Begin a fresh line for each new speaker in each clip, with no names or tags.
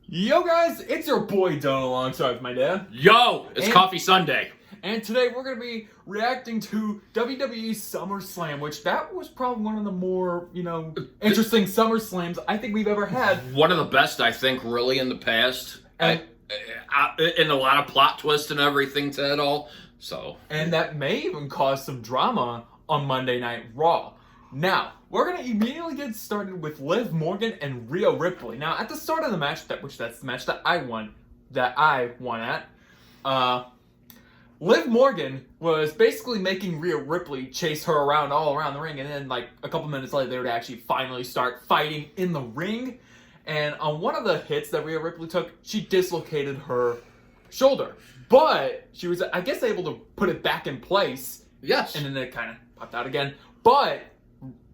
Yo guys, it's your boy Don alongside with my dad.
Yo, it's Coffee Sunday.
And today we're going to be reacting to WWE Summerslam, which that was probably one of the more, interesting SummerSlams I think we've ever had.
One of the best, I think, really in the past. And a lot of plot twists and everything to it all.
And that may even cause some drama on Monday Night Raw. Now, we're going to immediately get started with Liv Morgan and Rhea Ripley. Now, at the start of the match, that's the match that I won at, Liv Morgan was basically making Rhea Ripley chase her around all around the ring, and then like a couple minutes later, they would actually finally start fighting in the ring. And on one of the hits that Rhea Ripley took, she dislocated her shoulder. But she was, I guess, able to put it back in place.
Yes.
And then it kind of popped out again. But,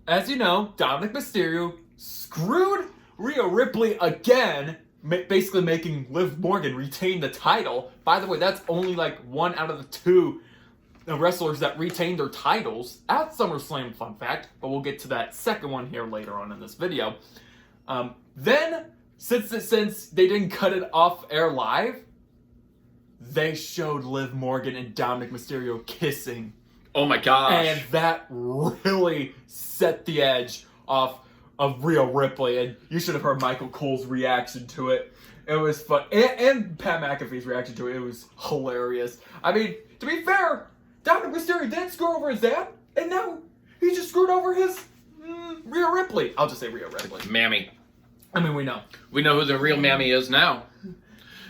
as you know, Dominic Mysterio screwed Rhea Ripley again, basically making Liv Morgan retain the title. By the way, that's only like one out of the two wrestlers that retained their titles at SummerSlam, fun fact. But we'll get to that second one here later on in this video. Then, since they didn't cut it off air live, they showed Liv Morgan and Dominic Mysterio kissing.
Oh my gosh.
And that really set the edge off of Rhea Ripley. And you should have heard Michael Cole's reaction to it. It was fun. And Pat McAfee's reaction to it. It was hilarious. I mean, to be fair, Dominic Mysterio didn't screw over his dad. And now he just screwed over his Rhea Ripley. I'll just say Rhea Ripley.
Mammy.
I mean, we know.
We know who the real Mammy is now.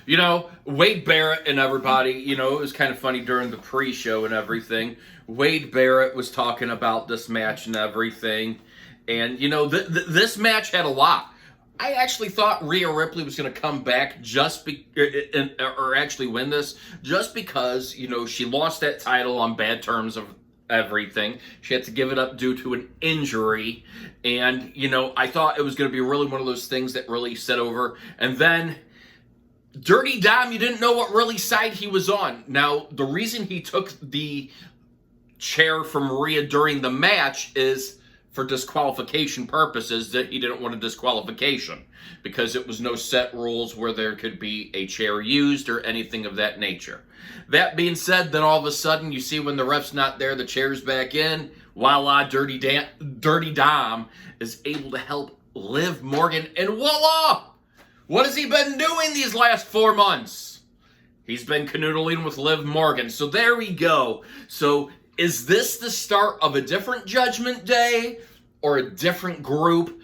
You know, Wade Barrett and everybody, it was kind of funny during the pre-show and everything. Wade Barrett was talking about this match and everything. And, this match had a lot. I actually thought Rhea Ripley was going to come back or actually win this just because, she lost that title on bad terms of everything. She had to give it up due to an injury. And, I thought it was going to be really one of those things that really set over. And then Dirty Dom, you didn't know what really side he was on. Now, the reason he took the chair from Rhea during the match is for disqualification purposes, that he didn't want a disqualification because it was no set rules where there could be a chair used or anything of that nature. That being said, then all of a sudden you see when the ref's not there, the chair's back in. Voila, Dirty Dom is able to help Liv Morgan, and voila! What has he been doing these last 4 months? He's been canoodling with Liv Morgan. So there we go. So is this the start of a different Judgment Day or a different group?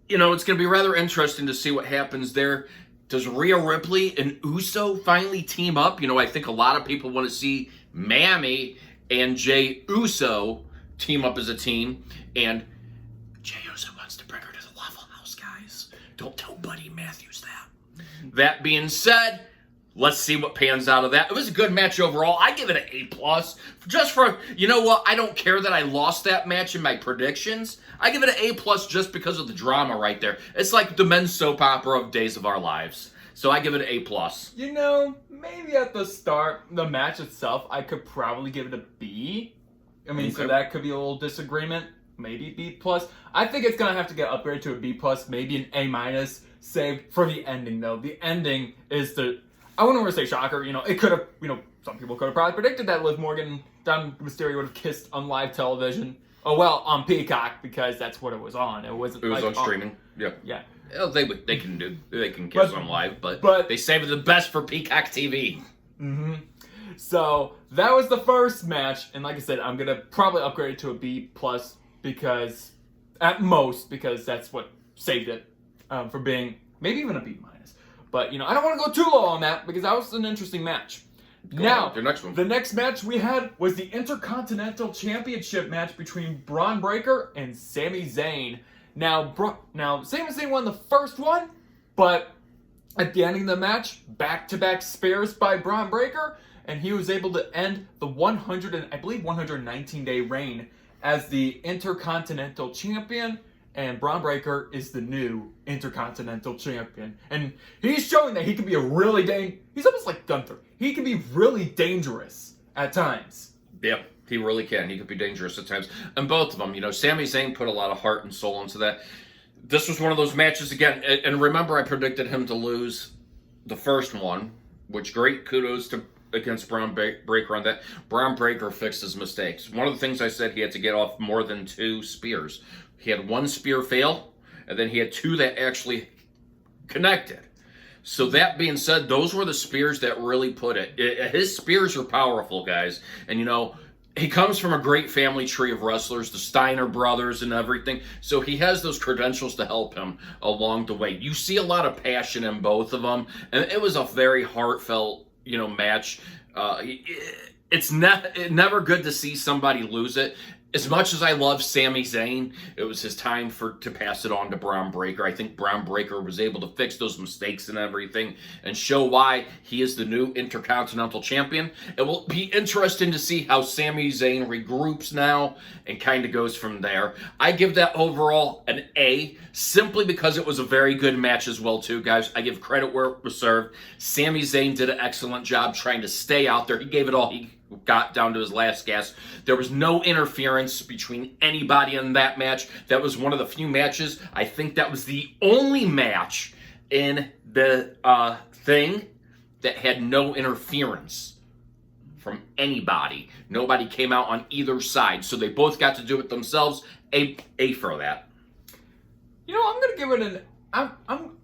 It's going to be rather interesting to see what happens there. Does Rhea Ripley and Uso finally team up? I think a lot of people want to see Mammy and Jey Uso team up as a team. And Jey Uso wants to bring her to the Waffle House, guys. Don't tell Buddy Matthews that. That being said, let's see what pans out of that. It was a good match overall. I give it an A+. Just for, you know what? I don't care that I lost that match in my predictions. I give it an A+ just because of the drama right there. It's like the men's soap opera of Days of Our Lives. So I give it an A+.
Maybe at the start, the match itself, I could probably give it a B. So that could be a little disagreement. Maybe B+. I think it's gonna have to get upgraded to a B+, maybe an A-, save for the ending though. The ending is I wouldn't want to say shocker. It could have, some people could have probably predicted that Liv Morgan and Dominic Mysterio would have kissed on live television. Oh well, on Peacock, because that's what it was on. It wasn't.
It was on streaming. Yeah.
Yeah.
They can kiss on live, but they saved the best for Peacock TV.
Mm-hmm. So that was the first match, and like I said, I'm gonna probably upgrade it to a B+ because, at most, because that's what saved it for being maybe even a B-. But, I don't want to go too low on that because that was an interesting match.
Your next one.
The next match we had was the Intercontinental Championship match between Braun Breaker and Sami Zayn. Now Sami Zayn won the first one, but at the ending of the match, back-to-back spears by Braun Breaker, and he was able to end the 119-day reign as the Intercontinental Champion. And Braun Breaker is the new Intercontinental Champion. And he's showing that he can be he's almost like Gunther. He can be really dangerous at times.
Yeah, he really can. He could be dangerous at times. And both of them, Sami Zayn put a lot of heart and soul into that. this was one of those matches again. And remember, I predicted him to lose the first one, which great kudos to against Braun Breaker on that. Braun Breaker fixed his mistakes. One of the things I said, he had to get off more than 2 spears. He had 1 spear fail, and then he had 2 that actually connected. So that being said, those were the spears that really put it. His spears are powerful, guys. And you know, he comes from a great family tree of wrestlers, the Steiner brothers and everything. So he has those credentials to help him along the way. You see a lot of passion in both of them. And it was a very heartfelt, you know, match. It's never good to see somebody lose it. As much as I love Sami Zayn, it was his time to pass it on to Braun Breaker. I think Braun Breaker was able to fix those mistakes and everything and show why he is the new Intercontinental Champion. It will be interesting to see how Sami Zayn regroups now and kind of goes from there. I give that overall an A, simply because it was a very good match as well, too, guys. I give credit where it was served. Sami Zayn did an excellent job trying to stay out there. He gave it all he got down to his last gasp. There was no interference between anybody in that match. That was one of the few matches. I think that was the only match in the thing that had no interference from anybody. Nobody came out on either side, so they both got to do it themselves. A for that.
You know, I'm gonna give it an.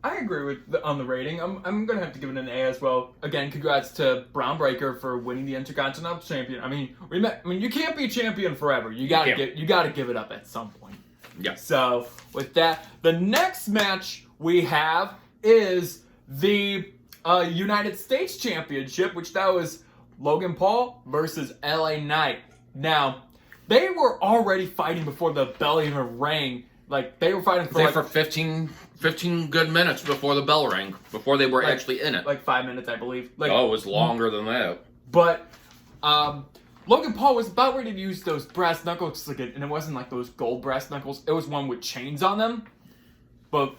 I agree with on the rating. I'm gonna have to give it an A as well. Again, congrats to Braun Breaker for winning the Intercontinental Champion. I mean, you can't be champion forever. You gotta give it up at some point.
Yeah.
So with that, the next match we have is the United States Championship, which that was Logan Paul versus LA Knight. Now, they were already fighting before the bell even rang. Like, they were fighting for
15 good minutes before the bell rang, before they were actually in it.
Like 5 minutes, I believe. Like,
it was longer than that.
But Logan Paul was about ready to use those brass knuckles, and it wasn't like those gold brass knuckles. It was one with chains on them. But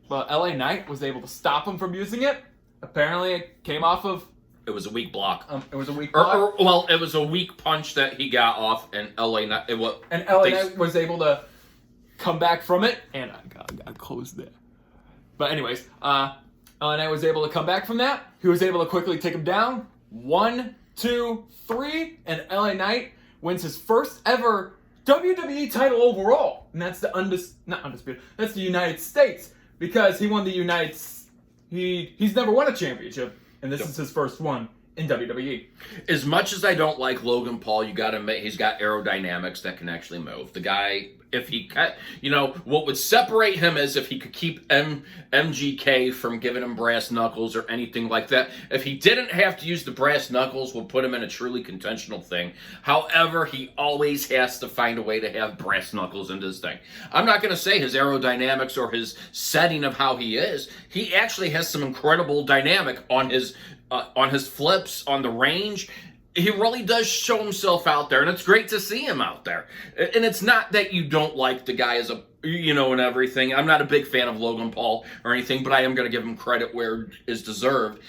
LA Knight was able to stop him from using it. Apparently, it came off of...
It was a weak block.
It was a weak block.
Well, it was a weak punch that he got off, and LA Knight...
Knight was able to come back from it, and I got closed there. But anyways, LA Knight was able to come back from that. He was able to quickly take him down. 1, 2, 3, and LA Knight wins his first ever WWE title overall, and that's the not undisputed. That's the United States, because he won the he's never won a championship, and this is his first one in WWE.
As much as I don't like Logan Paul, you got to admit he's got aerodynamics that can actually move. The guy, if he cut, what would separate him is if he could keep MGK from giving him brass knuckles or anything like that. If he didn't have to use the brass knuckles, would put him in a truly contentional thing. However, he always has to find a way to have brass knuckles in his thing. I'm not going to say his aerodynamics or his setting of how he is. He actually has some incredible dynamic on his flips, on the range. He really does show himself out there, and it's great to see him out there. And it's not that you don't like the guy as a, and everything. I'm not a big fan of Logan Paul or anything, but I am going to give him credit where it is deserved.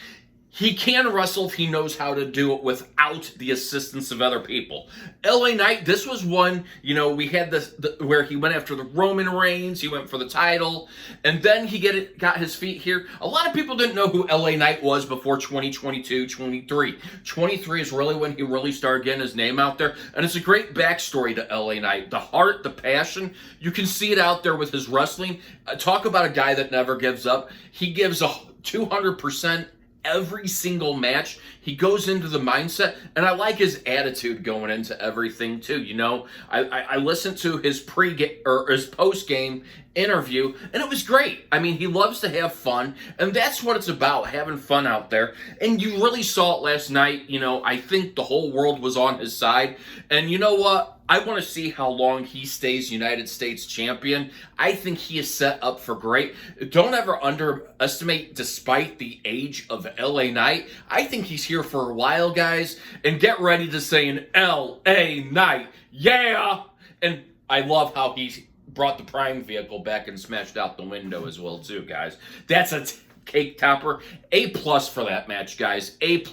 He can wrestle if he knows how to do it without the assistance of other people. LA Knight, this was one, we had this where he went after the Roman Reigns, he went for the title, and then he got his feet here. A lot of people didn't know who LA Knight was before 2022, 23. 23 is really when he really started getting his name out there, and it's a great backstory to LA Knight. The heart, the passion, you can see it out there with his wrestling. Talk about a guy that never gives up. He gives a 200% every single match. He goes into the mindset, and I like his attitude going into everything too. I listened to his his post-game interview, and it was great. I mean, he loves to have fun, and that's what it's about, having fun out there. And you really saw it last night. I think the whole world was on his side, and you know what? I want to see how long he stays United States champion. I think he is set up for great. Don't ever underestimate, despite the age of LA Knight, I think he's here for a while, guys. And get ready to say an LA Knight, yeah! And I love how he brought the Prime vehicle back and smashed out the window as well, too, guys. That's a cake topper. A+ for that match, guys. A+.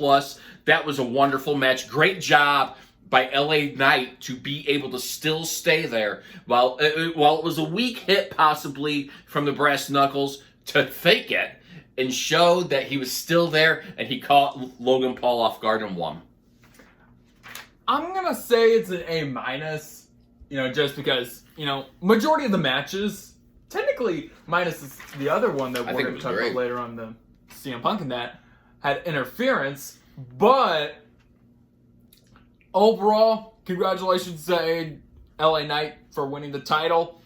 That was a wonderful match. Great job by LA Knight to be able to still stay there while it was a weak hit possibly from the brass knuckles to fake it and show that he was still there and he caught Logan Paul off guard and won.
I'm gonna say it's an A minus, just because, majority of the matches, technically minus the other one that we're gonna talk about later on, the CM Punk and that, had interference, but overall, congratulations to LA Knight for winning the title,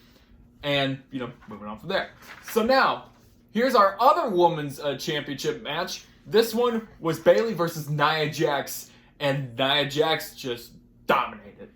and, moving on from there. So now, here's our other women's championship match. This one was Bayley versus Nia Jax, and Nia Jax just dominated.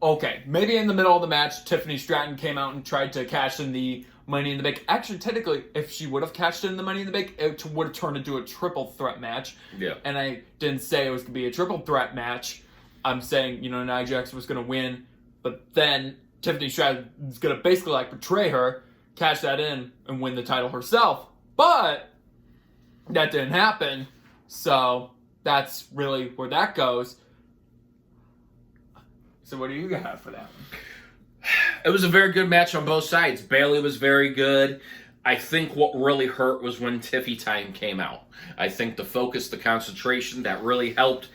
Okay, maybe in the middle of the match, Tiffany Stratton came out and tried to cash in the Money in the Bank. Actually, technically, if she would have cashed in the Money in the Bank, it would have turned into a triple threat match.
Yeah.
And I didn't say it was going to be a triple threat match. I'm saying, Nia Jax was going to win, but then Tiffany Stratton is going to basically betray her, cash that in, and win the title herself. But that didn't happen, so that's really where that goes. So what do you got for that one?
It was a very good match on both sides. Bayley was very good. I think what really hurt was when Tiffy Time came out. I think the focus, the concentration, that really helped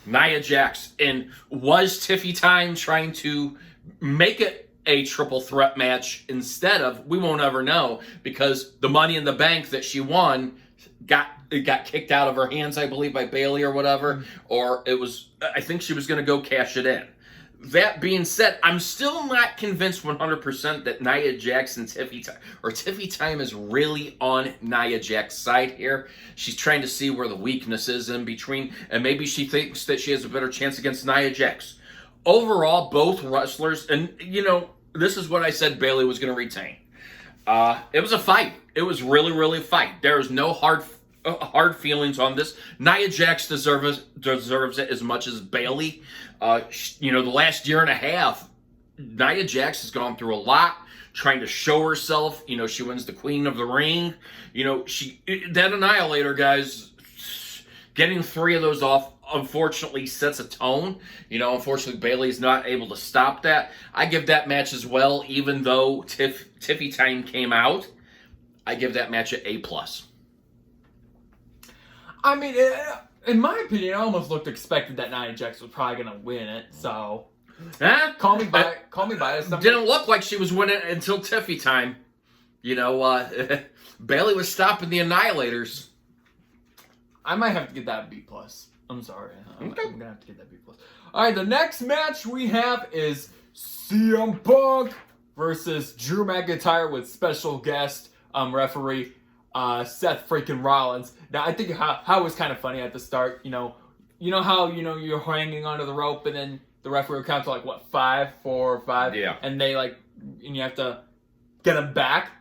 Nia Jax. And was Tiffy Time trying to make it a triple threat match instead of, we won't ever know, because the Money in the Bank that she won got kicked out of her hands, I believe, by Bayley or whatever, or I think she was going to go cash it in. That being said, I'm still not convinced 100% that Nia Jax and Tiffy Time is really on Nia Jax's side here. She's trying to see where the weakness is in between, and maybe she thinks that she has a better chance against Nia Jax. Overall, both wrestlers, and this is what I said Bayley was going to retain. It was a fight. It was really, really a fight. There is no hard feelings on this. Nia Jax deserves it as much as Bayley. The last year and a half, Nia Jax has gone through a lot, trying to show herself. She wins the Queen of the Ring. That Annihilator, guys, getting 3 of those off, unfortunately, sets a tone. Unfortunately, Bayley's not able to stop that. I give that match as well, even though Tiffy Time came out. I give that match an A+.
I mean, in my opinion, I almost looked expected that Nia Jax was probably going to win it, so... Call me biased.
Didn't look like she was winning until Tiffy Time. Bayley was stopping the Annihilators.
I might have to get that B+. I'm sorry. I'm going to have to get that B+. Alright, the next match we have is CM Punk versus Drew McIntyre with special guest referee Seth freaking Rollins. Now, I think how it was kind of funny at the start. You know how you're hanging onto the rope and then the referee counts to 5, 4, 5,
yeah,
and they and you have to get him back.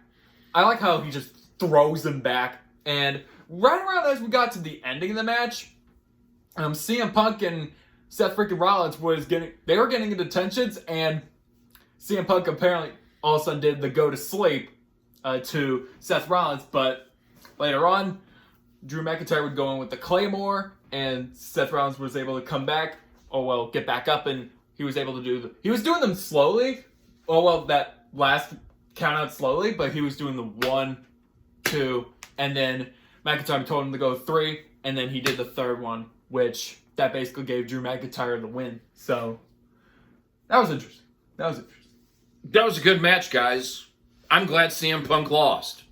I like how he just throws him back, and right around as we got to the ending of the match, CM Punk and Seth freaking Rollins were getting into tensions, and CM Punk apparently all of a sudden did the go to sleep to Seth Rollins, but later on, Drew McIntyre would go in with the Claymore, and Seth Rollins was able to come back, get back up, and he was able to he was doing them slowly, that last count out slowly, but he was doing the 1, 2, and then McIntyre told him to go 3, and then he did the third one, which that basically gave Drew McIntyre the win. So, that was interesting.
That was a good match, guys. I'm glad CM Punk lost.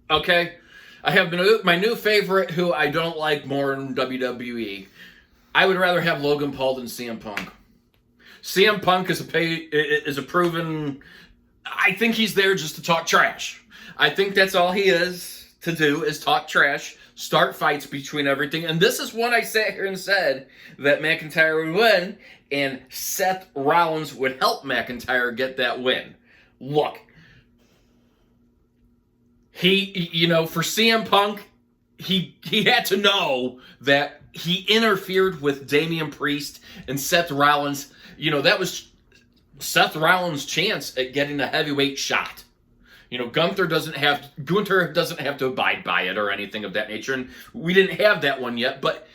Okay? I have my new favorite who I don't like more in WWE. I would rather have Logan Paul than CM Punk. CM Punk is a proven... I think he's there just to talk trash. I think that's all he is to do, is talk trash, start fights between everything. And this is when I sat here and said that McIntyre would win, and Seth Rollins would help McIntyre get that win. Look, for CM Punk, he had to know that he interfered with Damian Priest and Seth Rollins. That was Seth Rollins' chance at getting a heavyweight shot. Gunther doesn't have to abide by it or anything of that nature, and we didn't have that one yet, but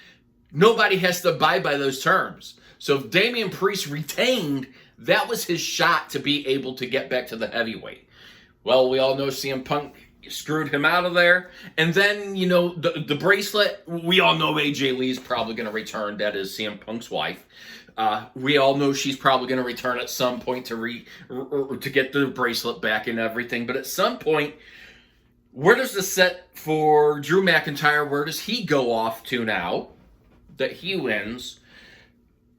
nobody has to abide by those terms. So if Damian Priest retained, that was his shot to be able to get back to the heavyweight. Well, we all know CM Punk screwed him out of there. And then, the bracelet, we all know AJ Lee's probably going to return. That is CM Punk's wife. We all know she's probably going to return at some point to get the bracelet back and everything. But at some point, where does the set for Drew McIntyre, where does he go off to now that he wins?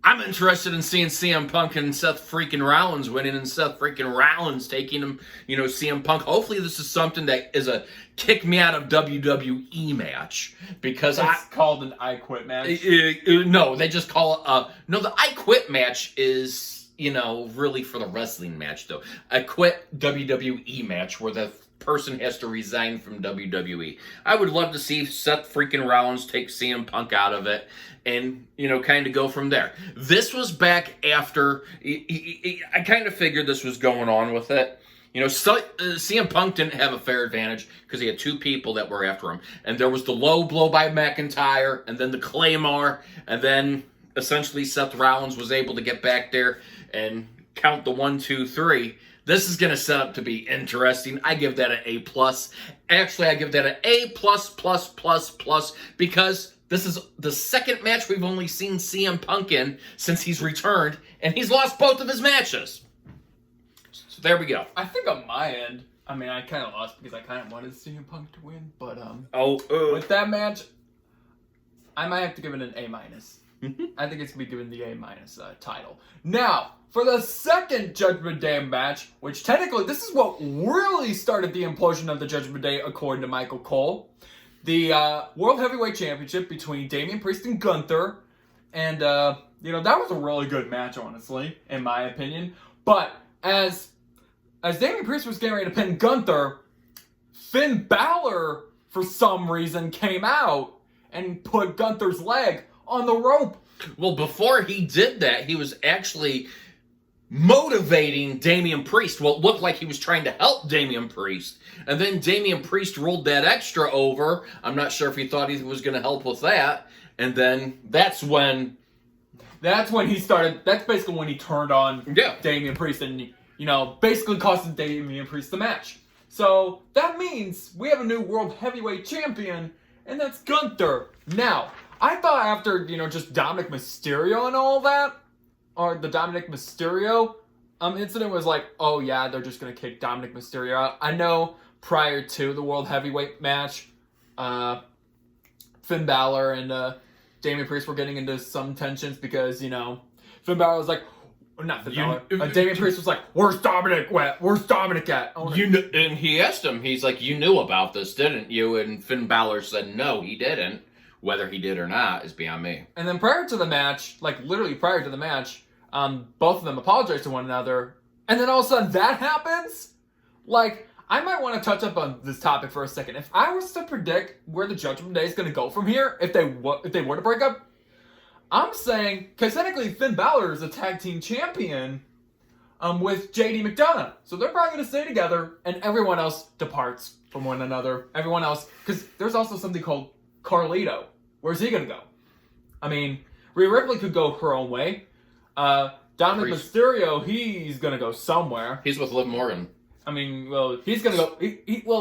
I'm interested in seeing CM Punk and Seth freaking Rollins winning, and Seth freaking Rollins taking him, CM Punk. Hopefully this is something that is a kick me out of WWE match, because
It's called an I Quit match.
No, they just call it the I Quit match is, really for the wrestling match though. I Quit WWE match where the person has to resign from WWE. I would love to see Seth freaking Rollins take CM Punk out of it and, kind of go from there. This was back after, I kind of figured this was going on with it. CM Punk didn't have a fair advantage because he had two people that were after him. And there was the low blow by McIntyre, and then the Claymore, and then essentially Seth Rollins was able to get back there and count the 1, 2, 3. This is going to set up to be interesting. I give that an A+. Actually, I give that an A++++, because this is the second match we've only seen CM Punk in since he's returned, and he's lost both of his matches. So there we go.
I think on my end, I kind of lost because I kind of wanted CM Punk to win, but with that match, I might have to give it an A-. I think it's going to be given the A- title. Now, for the second Judgment Day match, which technically this is what really started the implosion of the Judgment Day according to Michael Cole. The World Heavyweight Championship between Damian Priest and Gunther. And, that was a really good match, honestly, in my opinion. But as Damian Priest was getting ready to pin Gunther, Finn Balor, for some reason, came out and put Gunther's leg on the rope.
Well, before he did that, he was actually motivating Damian Priest. Well, it looked like he was trying to help Damian Priest. And then Damian Priest rolled that extra over. I'm not sure if he thought he was going to help with that. And then that's when
he started. That's basically when he turned on Damian Priest and, basically costing Damian Priest the match. So that means we have a new World Heavyweight Champion, and that's Gunther. Now, I thought after, just Dominic Mysterio and all that, or the Dominic Mysterio incident was like, oh yeah, they're just going to kick Dominic Mysterio out. I know prior to the World Heavyweight match, Finn Balor and Damian Priest were getting into some tensions because, Finn Balor was like, not Finn Balor, Damian Priest was like, where's Dominic at? Where's Dominic at?
And he asked him, he's like, you knew about this, didn't you? And Finn Balor said, no, he didn't. Whether he did or not is beyond me.
And then prior to the match, literally prior to the match, both of them apologized to one another. And then all of a sudden that happens? I might want to touch up on this topic for a second. If I was to predict where the Judgment Day is going to go from here, if they were to break up, I'm saying, because technically Finn Balor is a tag team champion with JD McDonough. So they're probably going to stay together, and everyone else departs from one another. Everyone else, because there's also something called Carlito. Where's he going to go? Rhea Ripley could go her own way. Dominic Mysterio, he's going to go somewhere.
He's with Liv Morgan.
He's going to go...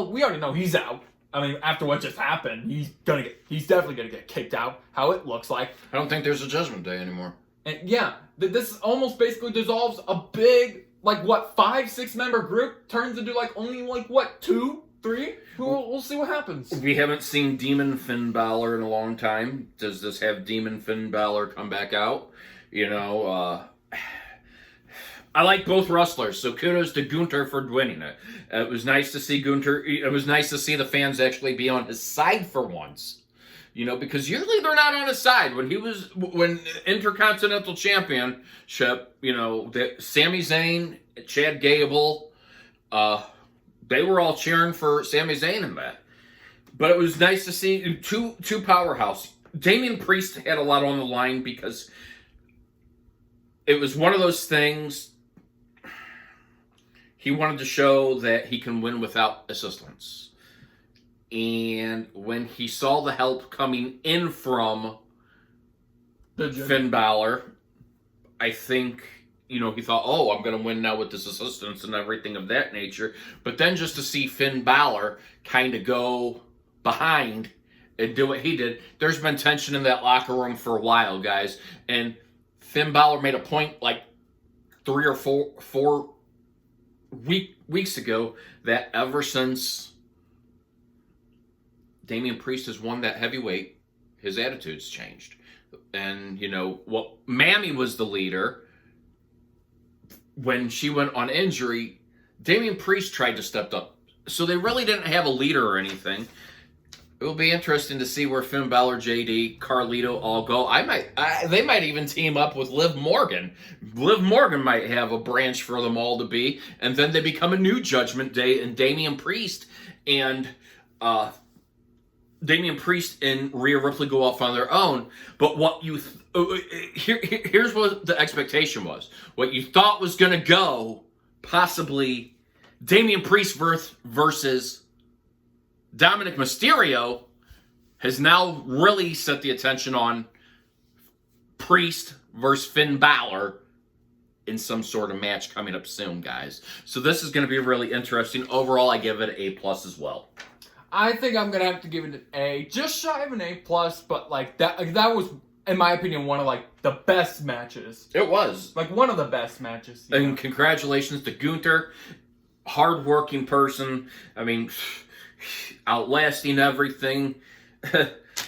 we already know he's out. After what just happened, he's definitely going to get kicked out, how it looks like.
I don't think there's a Judgment Day anymore.
And yeah, this almost basically dissolves a big, 5-6 member group, turns into only 2, 3? We'll see what happens.
We haven't seen Demon Finn Balor in a long time. Does this have Demon Finn Balor come back out? I like both wrestlers, so kudos to Gunther for winning it. It was nice to see Gunther. It was nice to see the fans actually be on his side for once. Because usually they're not on his side. When Intercontinental Championship, that Sami Zayn, Chad Gable, they were all cheering for Sami Zayn in that. But it was nice to see two powerhouse. Damian Priest had a lot on the line because it was one of those things. He wanted to show that he can win without assistance. And when he saw the help coming in from Finn Balor, I think, you know, he thought, oh, I'm going to win now with this assistance and everything of that nature. But then just to see Finn Balor kind of go behind and do what he did, there's been tension in that locker room for a while, guys. And Finn Balor made a point like 3 or 4 weeks ago that ever since Damian Priest has won that heavyweight, his attitude's changed. And, you know, well, Mammy was the leader. When she went on injury, Damian Priest tried to step up. So they really didn't have a leader or anything. It will be interesting to see where Finn Balor, JD, Carlito all go. They might even team up with Liv Morgan. Liv Morgan might have a branch for them all to be, and then they become a new Judgment Day, and Damian Priest and Rhea Ripley go off on their own. But what you here's what the expectation was. What you thought was going to go possibly Damian Priest versus Dominic Mysterio has now really set the attention on Priest versus Finn Balor in some sort of match coming up soon, guys. So this is going to be really interesting. Overall, I give it an A+ as well.
I think I'm gonna have to give it an A, just shy of an A+. But like that was, in my opinion, one of like the best matches.
It was
like one of the best matches.
And congratulations to Gunther, hardworking person. I mean, outlasting everything.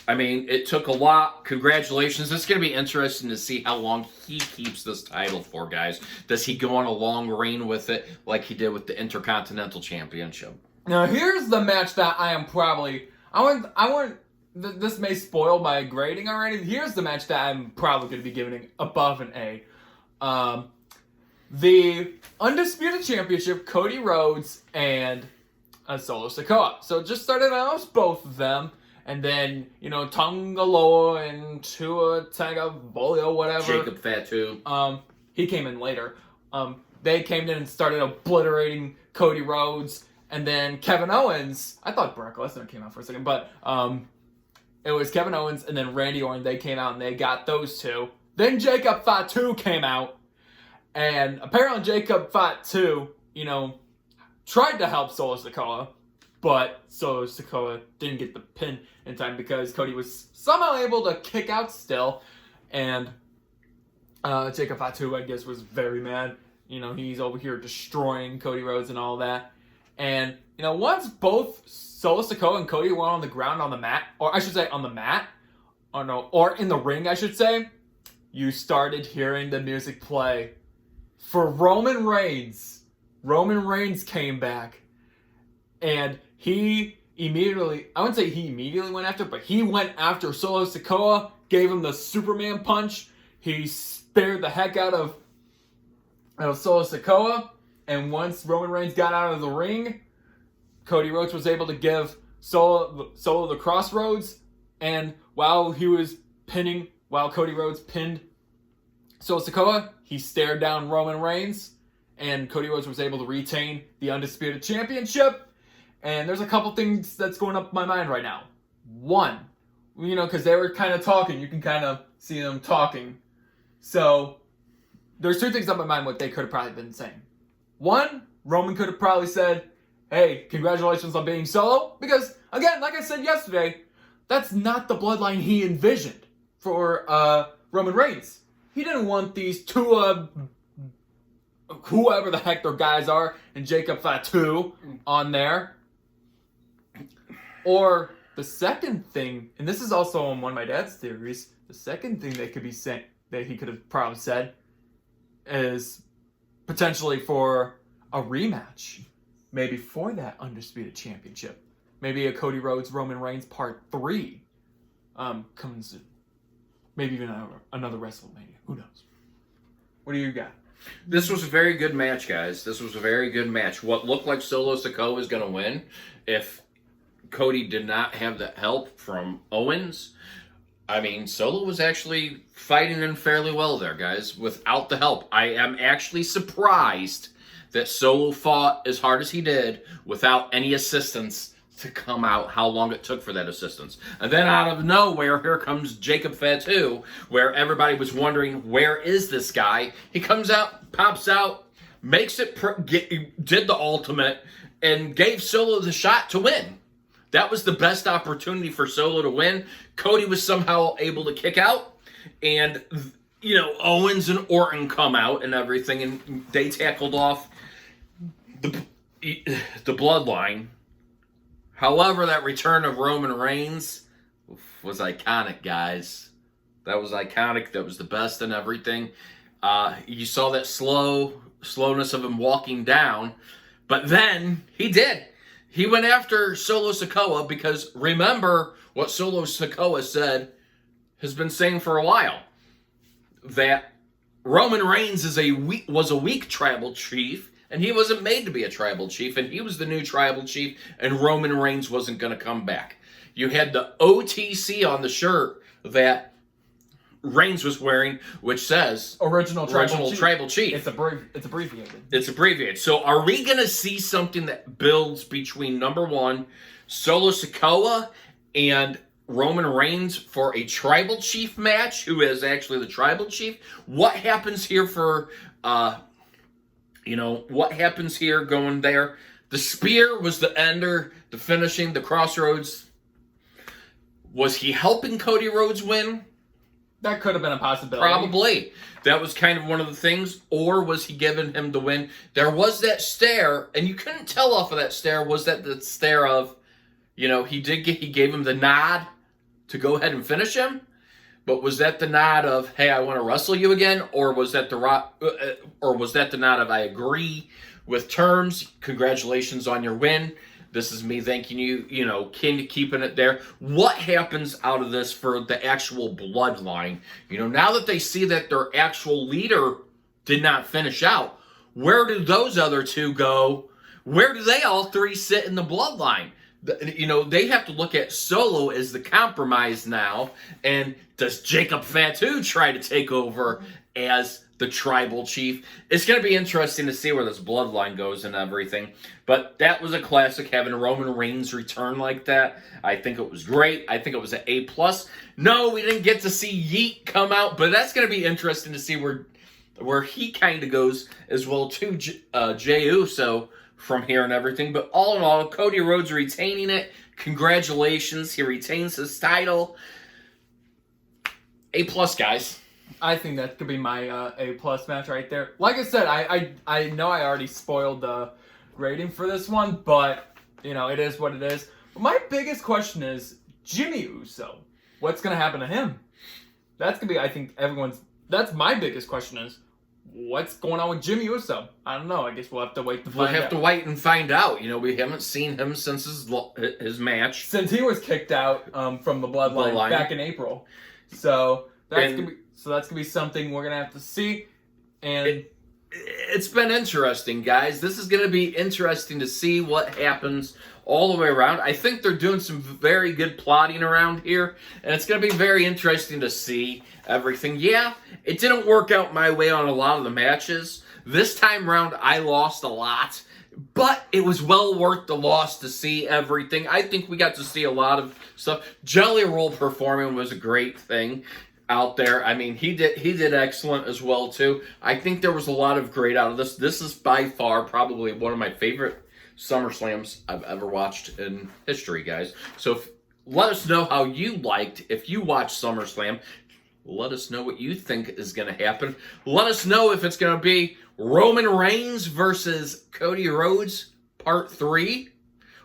I mean, it took a lot. Congratulations. It's going to be interesting to see how long he keeps this title for, guys. Does he go on a long reign with it like he did with the Intercontinental Championship?
Now, here's the match that I am probably... this may spoil my grading already. Here's the match that I'm probably going to be giving above an A. The Undisputed Championship, Cody Rhodes and Solo Sikoa. So it just started out as both of them. And then, you know, Tongaloa and Tua Tagovailoa, whatever.
Jacob Fatu.
He came in later. They came in and started obliterating Cody Rhodes. And then Kevin Owens, I thought Brock Lesnar came out for a second, but it was Kevin Owens and then Randy Orton. They came out and they got those two. Then Jacob Fatu came out. And apparently Jacob Fatu, you know, tried to help Solo Sikoa, but Solo Sikoa didn't get the pin in time because Cody was somehow able to kick out still. And Jacob Fatu, I guess, was very mad. You know, he's over here destroying Cody Rhodes and all that. And, you know, once both Solo Sikoa and Cody were on the ground on the mat, or I should say on the mat, or in the ring, I should say, you started hearing the music play for Roman Reigns. Roman Reigns came back, and he immediately, I wouldn't say he immediately went after, but he went after Solo Sikoa, gave him the Superman punch. He spared the heck out of Solo Sikoa, and once Roman Reigns got out of the ring, Cody Rhodes was able to give Solo the crossroads, and while Cody Rhodes pinned Solo Sikoa, he stared down Roman Reigns, and Cody Rhodes was able to retain the Undisputed Championship. And there's a couple things that's going up my mind right now. One, you know, because they were kind of talking. You can kind of see them talking. So, there's two things up my mind what they could have probably been saying. One, Roman could have probably said, hey, congratulations on being solo. Because, again, like I said yesterday, that's not the bloodline he envisioned for Roman Reigns. He didn't want these two, whoever the heck their guys are, and Jacob Fatu on there. Or the second thing, and this is also on one of my dad's theories, the second thing they could be saying, that he could have probably said, is potentially for a rematch. Maybe for that Undisputed Championship. Maybe a Cody Rhodes, Roman Reigns Part 3 comes in. Maybe even another WrestleMania. Who knows? What do you got?
This was a very good match, guys. This was a very good match. What looked like Solo Sikoa was going to win if Cody did not have the help from Owens. I mean, Solo was actually fighting in fairly well there, guys, without the help. I am actually surprised that Solo fought as hard as he did without any assistance to come out, how long it took for that assistance. And then out of nowhere, here comes Jacob Fatu, where everybody was wondering, where is this guy? He comes out, pops out, makes it, did the ultimate, and gave Solo the shot to win. That was the best opportunity for Solo to win. Cody was somehow able to kick out, and, you know, Owens and Orton come out and everything, and they tackled off the bloodline. However, that return of Roman Reigns was iconic, guys. That was iconic. That was the best in everything. You saw that slowness of him walking down, but then he did. He went after Solo Sikoa because remember what Solo Sikoa said, has been saying for a while, that Roman Reigns was a weak tribal chief, and he wasn't made to be a tribal chief, and he was the new tribal chief, and Roman Reigns wasn't going to come back. You had the OTC on the shirt that Reigns was wearing, which says
Original
Tribal Chief.
It's abbreviated.
It's abbreviated. So are we going to see something that builds between, number one, Solo Sikoa and Roman Reigns for a tribal chief match, who is actually the tribal chief? What happens here for, what happens here going there? The spear was the ender, the finishing, the crossroads. Was he helping Cody Rhodes win?
That could have been a possibility.
Probably. That was kind of one of the things. Or was he giving him the win? There was that stare, and you couldn't tell off of that stare, was that the stare of, he gave him the nod to go ahead and finish him? But was that the nod of, hey, I want to wrestle you again? Or was that the nod of, I agree with terms, congratulations on your win, this is me thanking you, keeping it there. What happens out of this for the actual bloodline? Now that they see that their actual leader did not finish out, where do those other two go? Where do they all three sit in the bloodline? They have to look at Solo as the compromise now. And does Jacob Fatu try to take over as the tribal chief? It's going to be interesting to see where this bloodline goes and everything. But that was a classic, having Roman Reigns return like that. I think it was great. I think it was an A+. No, we didn't get to see Yeet come out, but that's going to be interesting to see where he kind of goes as well too, Jey Uso from here and everything. But all in all, Cody Rhodes retaining it. Congratulations. He retains his title. A+, guys.
I think that could be my A+ match right there. Like I said, I know I already spoiled the rating for this one, but, it is what it is. But my biggest question is Jimmy Uso. What's going to happen to him? That's going to be, I think, that's my biggest question is, what's going on with Jimmy Uso? I don't know. I guess we'll have to wait to find out.
We'll have to wait and find out. We haven't seen him since his match.
Since he was kicked out from the bloodline back in April. So that's gonna be something we're gonna have to see. And
it's been interesting, guys. This is gonna be interesting to see what happens all the way around. I think they're doing some very good plotting around here, and it's gonna be very interesting to see everything. Yeah, it didn't work out my way on a lot of the matches. This time around, I lost a lot, but it was well worth the loss to see everything. I think we got to see a lot of stuff. Jelly Roll performing was a great thing out there. I mean, he did excellent as well too. I think there was a lot of great out of this. This is by far probably one of my favorite SummerSlams I've ever watched in history, guys. So let us know how you liked, if you watched SummerSlam. Let us know what you think is going to happen. Let us know if it's going to be Roman Reigns versus Cody Rhodes Part 3,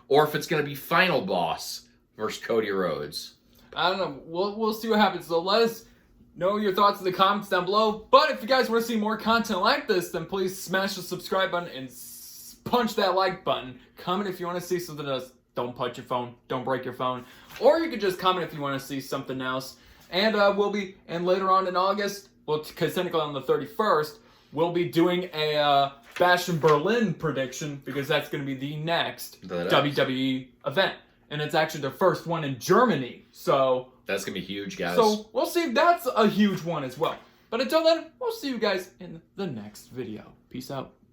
or if it's going to be Final Boss versus Cody Rhodes.
I don't know. We'll see what happens. So let us know your thoughts in the comments down below. But if you guys want to see more content like this, then please smash the subscribe button and punch that like button. Comment if you want to see something else. Don't punch your phone. Don't break your phone. Or you could just comment if you want to see something else. And and later on in August, because technically on the 31st, we'll be doing a Bash in Berlin prediction, because that's going to be the next WWE event. And it's actually the first one in Germany. So
that's going to be huge, guys.
So we'll see if that's a huge one as well. But until then, we'll see you guys in the next video. Peace out.